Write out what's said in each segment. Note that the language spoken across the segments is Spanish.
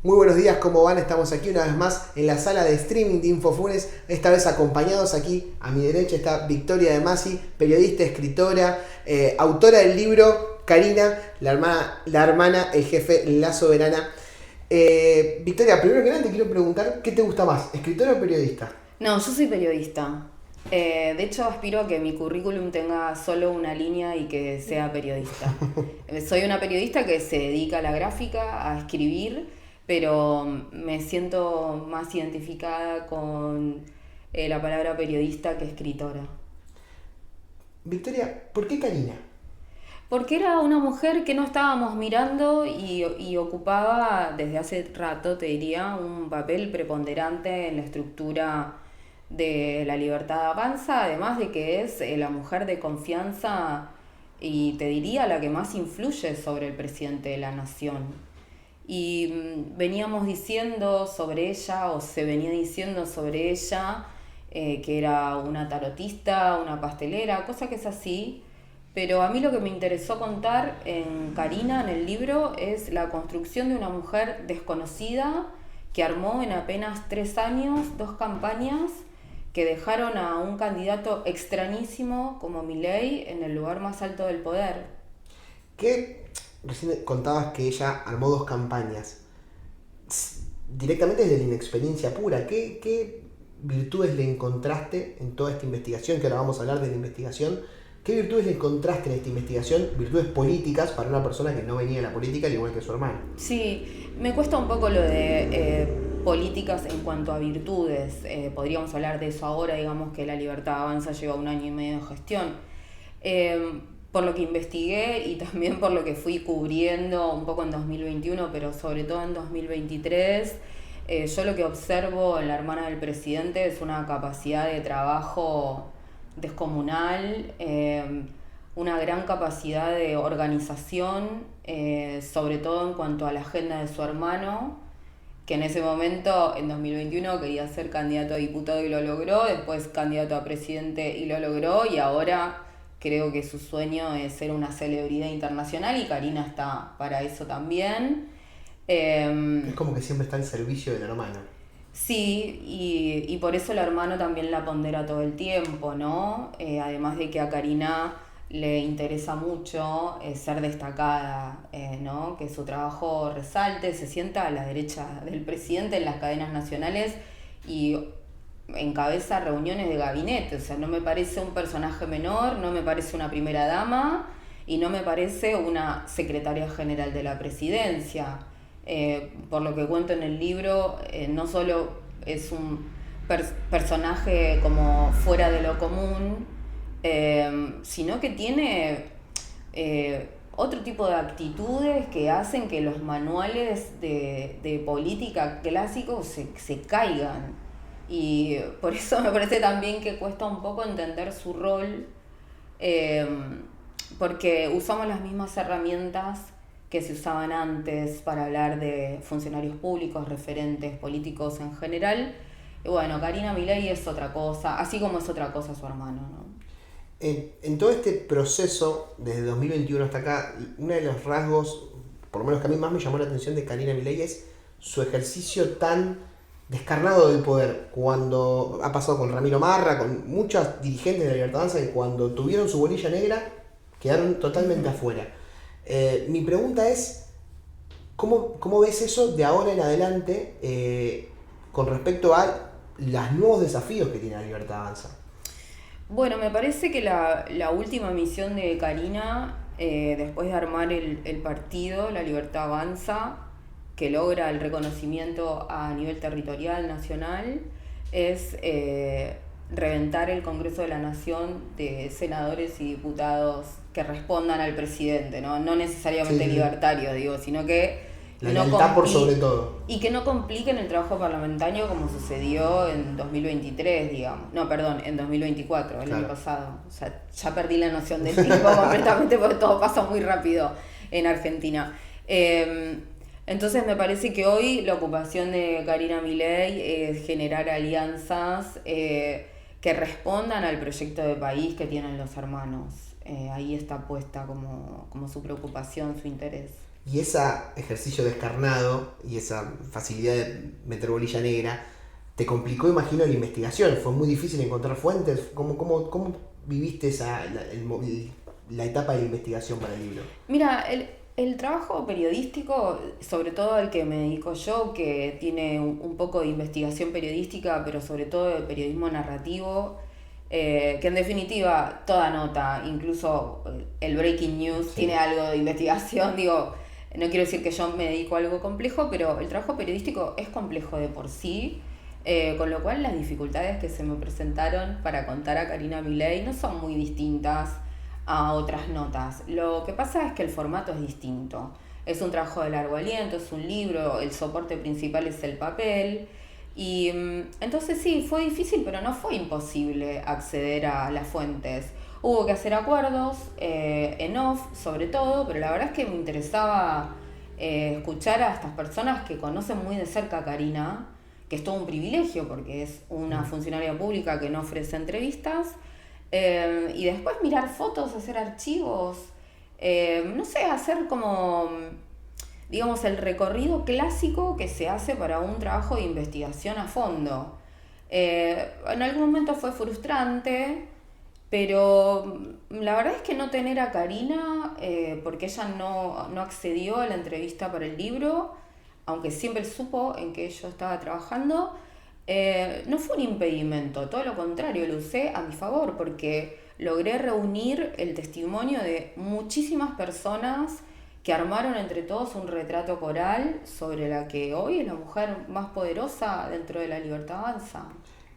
Muy buenos días, ¿cómo van? Estamos aquí una vez más en la sala de streaming de Infofunes, esta vez acompañados aquí a mi derecha está Victoria De Masi, periodista, escritora, autora del libro Karina, la hermana, el jefe, la soberana. Victoria, primero que nada te quiero preguntar, ¿qué te gusta más, escritora o periodista? No, yo soy periodista. De hecho, aspiro a que mi currículum tenga solo una línea y que sea periodista. Soy una periodista que se dedica a la gráfica, a escribir, pero me siento más identificada con la palabra periodista que escritora. Victoria, ¿por qué Karina? Porque era una mujer que no estábamos mirando y ocupaba desde hace rato, te diría, un papel preponderante en la estructura de La Libertad Avanza, además de que es la mujer de confianza y te diría la que más influye sobre el presidente de la nación. Y veníamos diciendo sobre ella, o se venía diciendo sobre ella, que era una tarotista, una pastelera, cosa que es así. Pero a mí lo que me interesó contar en Karina, en el libro, es la construcción de una mujer desconocida que armó en apenas 3 años 2 campañas que dejaron a un candidato extrañísimo como Milei en el lugar más alto del poder. ¿Qué? Recién contabas que ella armó dos campañas. Directamente desde la inexperiencia pura, ¿qué virtudes le encontraste en toda esta investigación? Que ahora vamos a hablar de la investigación. ¿Qué virtudes le encontraste en esta investigación? Virtudes políticas para una persona que no venía de la política, al igual que su hermano. Sí, me cuesta un poco lo de políticas en cuanto a virtudes. Podríamos hablar de eso ahora, digamos que La Libertad Avanza lleva 1 año y medio de gestión. Por lo que investigué y también por lo que fui cubriendo un poco en 2021, pero sobre todo en 2023, yo lo que observo en la hermana del presidente es una capacidad de trabajo descomunal, una gran capacidad de organización, sobre todo en cuanto a la agenda de su hermano, que en ese momento, en 2021, quería ser candidato a diputado y lo logró, después candidato a presidente y lo logró, y ahora creo que su sueño es ser una celebridad internacional y Karina está para eso también. Es Eh, como que siempre está al servicio del hermano. Sí, y por eso el hermano también la pondera todo el tiempo, ¿no? Además de que a Karina le interesa mucho ser destacada, ¿no? Que su trabajo resalte, se sienta a la derecha del presidente en las cadenas nacionales y encabeza reuniones de gabinete. O sea, no me parece un personaje menor, no me parece una primera dama y no me parece una secretaria general de la presidencia. Por lo que cuento en el libro, no solo es un personaje como fuera de lo común, sino que tiene otro tipo de actitudes que hacen que los manuales de política clásicos se caigan. Y por eso me parece también que cuesta un poco entender su rol, eh, porque usamos las mismas herramientas que se usaban antes para hablar de funcionarios públicos, referentes políticos en general. Y bueno, Karina Milei es otra cosa, así como es otra cosa su hermano, ¿no? En todo este proceso, desde 2021 hasta acá, uno de los rasgos, por lo menos que a mí más me llamó la atención de Karina Milei es su ejercicio tan descarnado del poder. Cuando ha pasado con Ramiro Marra, con muchos dirigentes de la Libertad Avanza, que cuando tuvieron su bolilla negra quedaron totalmente afuera. Mi pregunta es, ¿cómo ves eso de ahora en adelante con respecto a los nuevos desafíos que tiene la Libertad Avanza? Bueno, me parece que la última misión de Karina, después de armar el partido, La Libertad Avanza, que logra el reconocimiento a nivel territorial, nacional, es reventar el Congreso de la Nación de senadores y diputados que respondan al presidente, ¿no? No Sí, necesariamente sí. libertarios, digo, sino que La no lealtad por sobre compli todo. y que no compliquen el trabajo parlamentario como sucedió en 2023, digamos. No, perdón, en 2024, el año Claro. pasado. O sea, ya perdí la noción del tiempo completamente porque todo pasa muy rápido en Argentina. Entonces me parece que hoy la ocupación de Karina Milei es generar alianzas que respondan al proyecto de país que tienen los hermanos. Ahí está puesta como su preocupación, su interés. Y ese ejercicio descarnado y esa facilidad de meter bolilla negra te complicó, imagino, la investigación. Fue muy difícil encontrar fuentes. ¿Cómo viviste la etapa de la investigación para el libro? Mira, el trabajo periodístico, sobre todo el que me dedico yo, que tiene un poco de investigación periodística, pero sobre todo de periodismo narrativo, que en definitiva toda nota, incluso el breaking news, sí, tiene algo de investigación. Digo, no quiero decir que yo me dedico a algo complejo, pero el trabajo periodístico es complejo de por sí, con lo cual las dificultades que se me presentaron para contar a Karina Milei no son muy distintas a otras notas. Lo que pasa es que el formato es distinto. Es un trabajo de largo aliento, es un libro, el soporte principal es el papel. Y entonces sí, fue difícil, pero no fue imposible acceder a las fuentes. Hubo que hacer acuerdos, en off sobre todo, pero la verdad es que me interesaba escuchar a estas personas que conocen muy de cerca a Karina, que es todo un privilegio porque es una funcionaria pública que no ofrece entrevistas, y después mirar fotos, hacer archivos, no sé, hacer como, digamos, el recorrido clásico que se hace para un trabajo de investigación a fondo. En algún momento fue frustrante, pero la verdad es que no tener a Karina, porque ella no accedió a la entrevista para el libro, aunque siempre supo en que yo estaba trabajando, no fue un impedimento, todo lo contrario, lo usé a mi favor, porque logré reunir el testimonio de muchísimas personas que armaron entre todos un retrato coral sobre la que hoy es la mujer más poderosa dentro de La Libertad Avanza.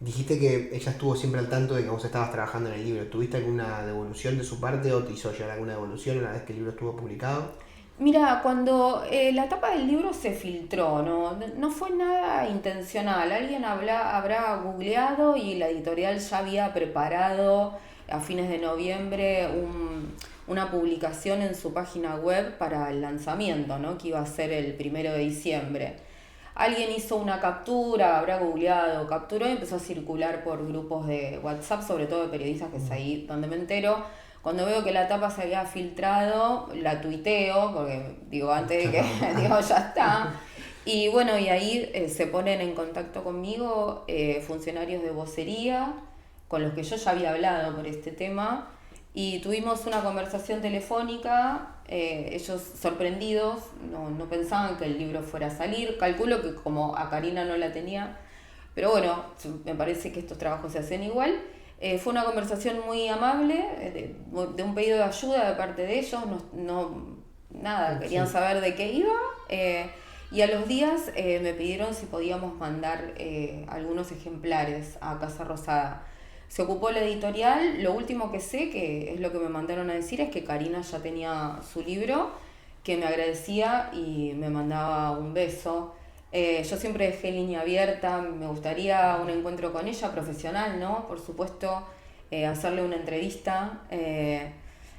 Dijiste que ella estuvo siempre al tanto de que vos estabas trabajando en el libro. ¿Tuviste alguna devolución de su parte o te hizo llegar alguna devolución una vez que el libro estuvo publicado? Mira, cuando la tapa del libro se filtró, no fue nada intencional. Alguien habrá googleado y la editorial ya había preparado a fines de noviembre una publicación en su página web para el lanzamiento, ¿no? Que iba a ser el 1 de diciembre. Alguien hizo una captura, habrá googleado, capturó y empezó a circular por grupos de WhatsApp, sobre todo de periodistas, que es ahí donde me entero. Cuando veo que la tapa se había filtrado, la tuiteo, porque digo, antes de que, digo, ya está. Y bueno, y ahí se ponen en contacto conmigo funcionarios de vocería, con los que yo ya había hablado por este tema, y tuvimos una conversación telefónica, ellos sorprendidos, no pensaban que el libro fuera a salir. Calculo que como a Karina no la tenía, pero bueno, me parece que estos trabajos se hacen igual. Fue una conversación muy amable, de un pedido de ayuda de parte de ellos, nada, querían saber de qué iba, y a los días me pidieron si podíamos mandar algunos ejemplares a Casa Rosada. Se ocupó la editorial. Lo último que sé, que es lo que me mandaron a decir, es que Karina ya tenía su libro, que me agradecía y me mandaba un beso. Yo siempre dejé línea abierta, me gustaría un encuentro con ella profesional, ¿no? Por supuesto, hacerle una entrevista.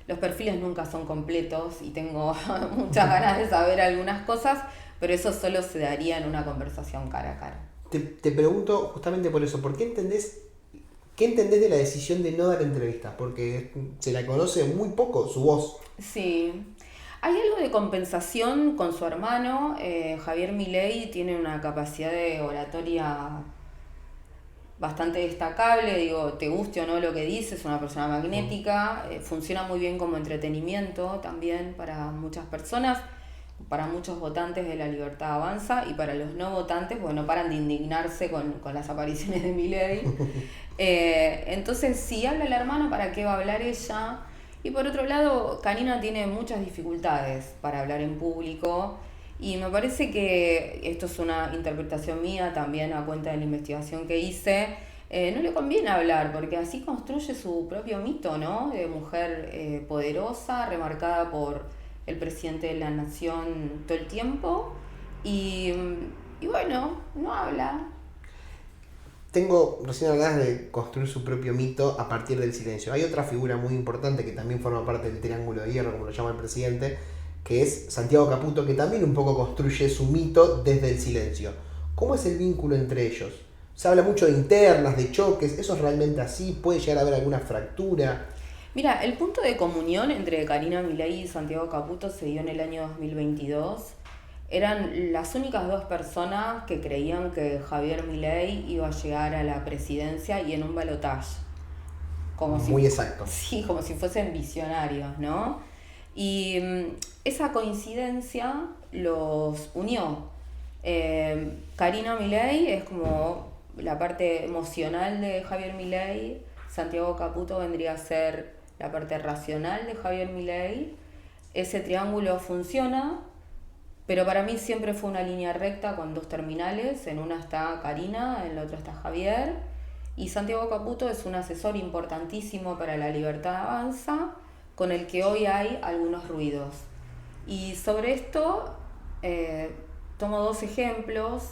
Los perfiles nunca son completos y tengo muchas ganas de saber algunas cosas, pero eso solo se daría en una conversación cara a cara. Te pregunto justamente por eso, ¿qué entendés de la decisión de no dar entrevistas? Porque se la conoce muy poco su voz. Sí. Hay algo de compensación con su hermano. Javier Milei tiene una capacidad de oratoria bastante destacable, digo, te guste o no lo que dice, es una persona magnética, funciona muy bien como entretenimiento también para muchas personas, para muchos votantes de La Libertad Avanza, y para los no votantes, porque no paran de indignarse con las apariciones de Milei. Entonces, si habla el hermano, ¿para qué va a hablar ella? Y por otro lado, Karina tiene muchas dificultades para hablar en público, y me parece que esto es una interpretación mía también a cuenta de la investigación que hice. No le conviene hablar porque así construye su propio mito, ¿no? De mujer poderosa, remarcada por el presidente de la nación todo el tiempo, y bueno, no habla. Recién hablas de construir su propio mito a partir del silencio. Hay otra figura muy importante que también forma parte del triángulo de hierro, como lo llama el presidente, que es Santiago Caputo, que también un poco construye su mito desde el silencio. ¿Cómo es el vínculo entre ellos? Se habla mucho de internas, de choques, ¿eso es realmente así? ¿Puede llegar a haber alguna fractura? Mira, el punto de comunión entre Karina Milei y Santiago Caputo se dio en el año 2022. Eran las únicas dos personas que creían que Javier Milei iba a llegar a la presidencia y en un balotaje. Muy exacto. Sí, como si fuesen visionarios, ¿no? Y esa coincidencia los unió. Karina Milei es como la parte emocional de Javier Milei, Santiago Caputo vendría a ser la parte racional de Javier Milei. Ese triángulo funciona, pero para mí siempre fue una línea recta con dos terminales. En una está Karina, en la otra está Javier. Y Santiago Caputo es un asesor importantísimo para La Libertad Avanza, con el que hoy hay algunos ruidos. Y sobre esto tomo dos ejemplos.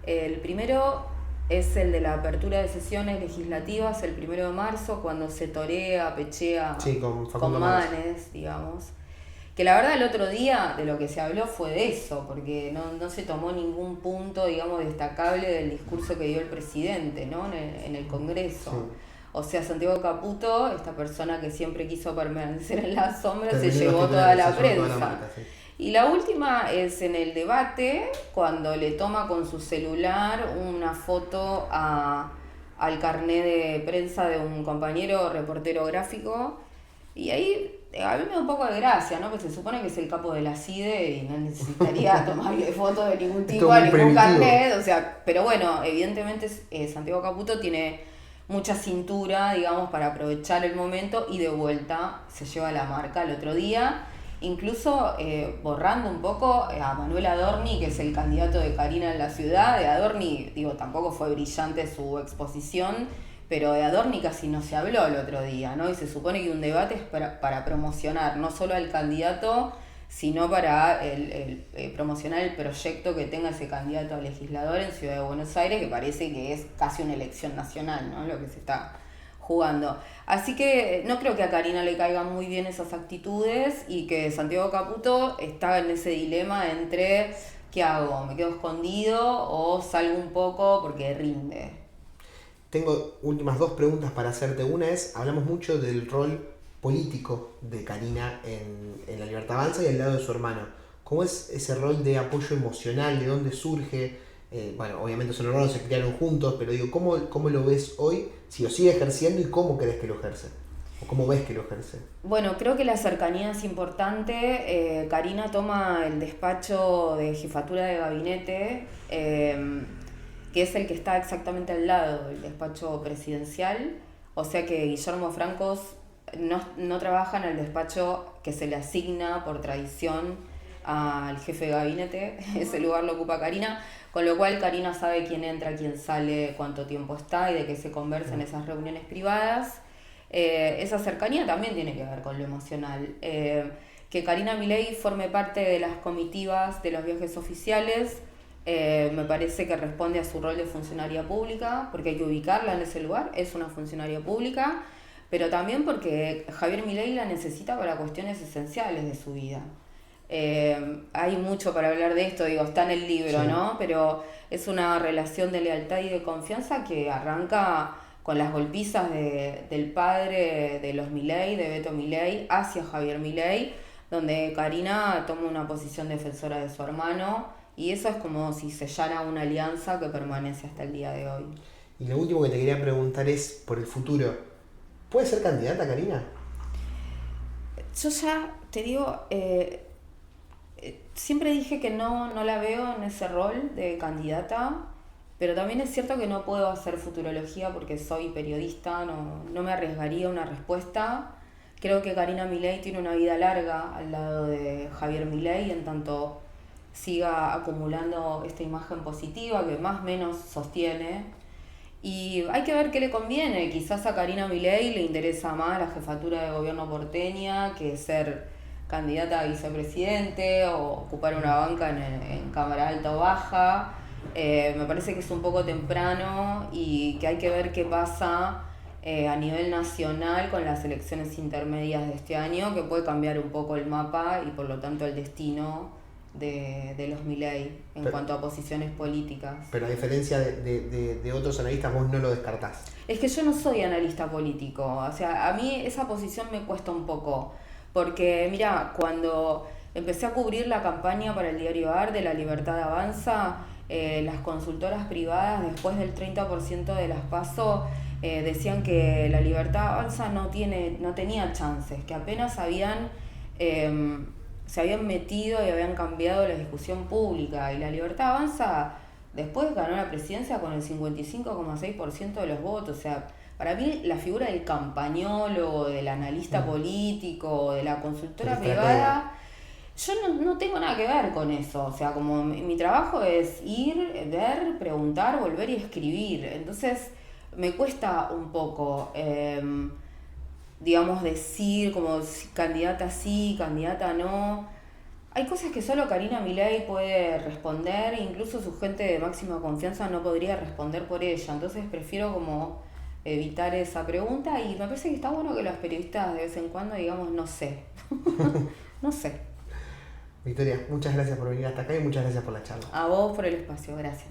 El primero es el de la apertura de sesiones legislativas el 1 de marzo, cuando se torea, pechea sí, con Manes, digamos. Que la verdad el otro día de lo que se habló fue de eso, porque no se tomó ningún punto, digamos, destacable del discurso que dio el presidente, ¿no? En el Congreso. Sí. O sea, Santiago Caputo, esta persona que siempre quiso permanecer en la sombra, se llevó toda la prensa. Y la última es en el debate, cuando le toma con su celular una foto al carnet de prensa de un compañero reportero gráfico. Y ahí a mí me da un poco de gracia, ¿no? Porque se supone que es el capo de la CIDE y no necesitaría tomarle fotos de ningún tipo a ningún carnet. O sea, pero bueno, evidentemente Santiago Caputo tiene mucha cintura, digamos, para aprovechar el momento y de vuelta se lleva la marca el otro día. Incluso borrando un poco a Manuel Adorni, que es el candidato de Karina en la ciudad. De Adorni, digo, tampoco fue brillante su exposición, pero de Adorni casi no se habló el otro día, ¿no? Y se supone que un debate es para promocionar no solo al candidato, sino para promocionar el proyecto que tenga ese candidato a legislador en Ciudad de Buenos Aires, que parece que es casi una elección nacional, ¿no? Lo que se está jugando. Así que no creo que a Karina le caigan muy bien esas actitudes y que Santiago Caputo está en ese dilema entre ¿qué hago? ¿Me quedo escondido o salgo un poco porque rinde? Tengo últimas dos preguntas para hacerte. Una es, hablamos mucho del rol político de Karina en La Libertad Avanza y al lado de su hermano. ¿Cómo es ese rol de apoyo emocional? ¿De dónde surge? Bueno, obviamente son hermanos, se criaron juntos, pero digo, ¿cómo lo ves hoy? Si lo sigue ejerciendo y cómo crees que lo ejerce. ¿O cómo ves que lo ejerce? Bueno, creo que la cercanía es importante. Karina toma el despacho de jefatura de gabinete, que es el que está exactamente al lado del despacho presidencial. O sea que Guillermo Francos no trabaja en el despacho que se le asigna por tradición al jefe de gabinete. Ese lugar lo ocupa Karina, con lo cual Karina sabe quién entra, quién sale, cuánto tiempo está y de qué se conversa en esas reuniones privadas. Esa cercanía también tiene que ver con lo emocional. Que Karina Milei forme parte de las comitivas de los viajes oficiales me parece que responde a su rol de funcionaria pública, porque hay que ubicarla en ese lugar, es una funcionaria pública, pero también porque Javier Milei la necesita para cuestiones esenciales de su vida. Hay mucho para hablar de esto, digo, está en el libro, sí, ¿no? Pero es una relación de lealtad y de confianza que arranca con las golpizas del padre de los Milei, de Beto Milei, hacia Javier Milei, donde Karina toma una posición defensora de su hermano, y eso es como si sellara una alianza que permanece hasta el día de hoy. Y lo último que te quería preguntar es, por el futuro, ¿puede ser candidata, Karina? Yo ya te digo, siempre dije que no la veo en ese rol de candidata, pero también es cierto que no puedo hacer futurología porque soy periodista, no me arriesgaría una respuesta. Creo que Karina Milei tiene una vida larga al lado de Javier Milei, en tanto siga acumulando esta imagen positiva que más o menos sostiene. Y hay que ver qué le conviene. Quizás a Karina Milei le interesa más la jefatura de gobierno porteña que ser candidata a vicepresidente o ocupar una banca en Cámara Alta o Baja. Me parece que es un poco temprano y que hay que ver qué pasa a nivel nacional con las elecciones intermedias de este año, que puede cambiar un poco el mapa y por lo tanto el destino de los Milei en cuanto a posiciones políticas. Pero a diferencia de otros analistas, vos no lo descartás. Es que yo no soy analista político, o sea, a mí esa posición me cuesta un poco, porque mira, cuando empecé a cubrir la campaña para el diario AR de La Libertad Avanza, las consultoras privadas después del 30% de las PASO decían que La Libertad Avanza no tenía chances, que apenas se habían metido y habían cambiado la discusión pública, y La Libertad Avanza después ganó la presidencia con el 55,6% de los votos. O sea, para mí la figura del campañólogo, del analista político, de la consultora privada, yo no tengo nada que ver con eso. O sea, como mi trabajo es ir, ver, preguntar, volver y escribir. Entonces me cuesta un poco, digamos, decir como candidata sí, candidata no. Hay cosas que solo Karina Milei puede responder, incluso su gente de máxima confianza no podría responder por ella. Entonces prefiero como evitar esa pregunta, y me parece que está bueno que los periodistas de vez en cuando digamos no sé. No sé. Victoria, muchas gracias por venir hasta acá y muchas gracias por la charla. A vos por el espacio, gracias.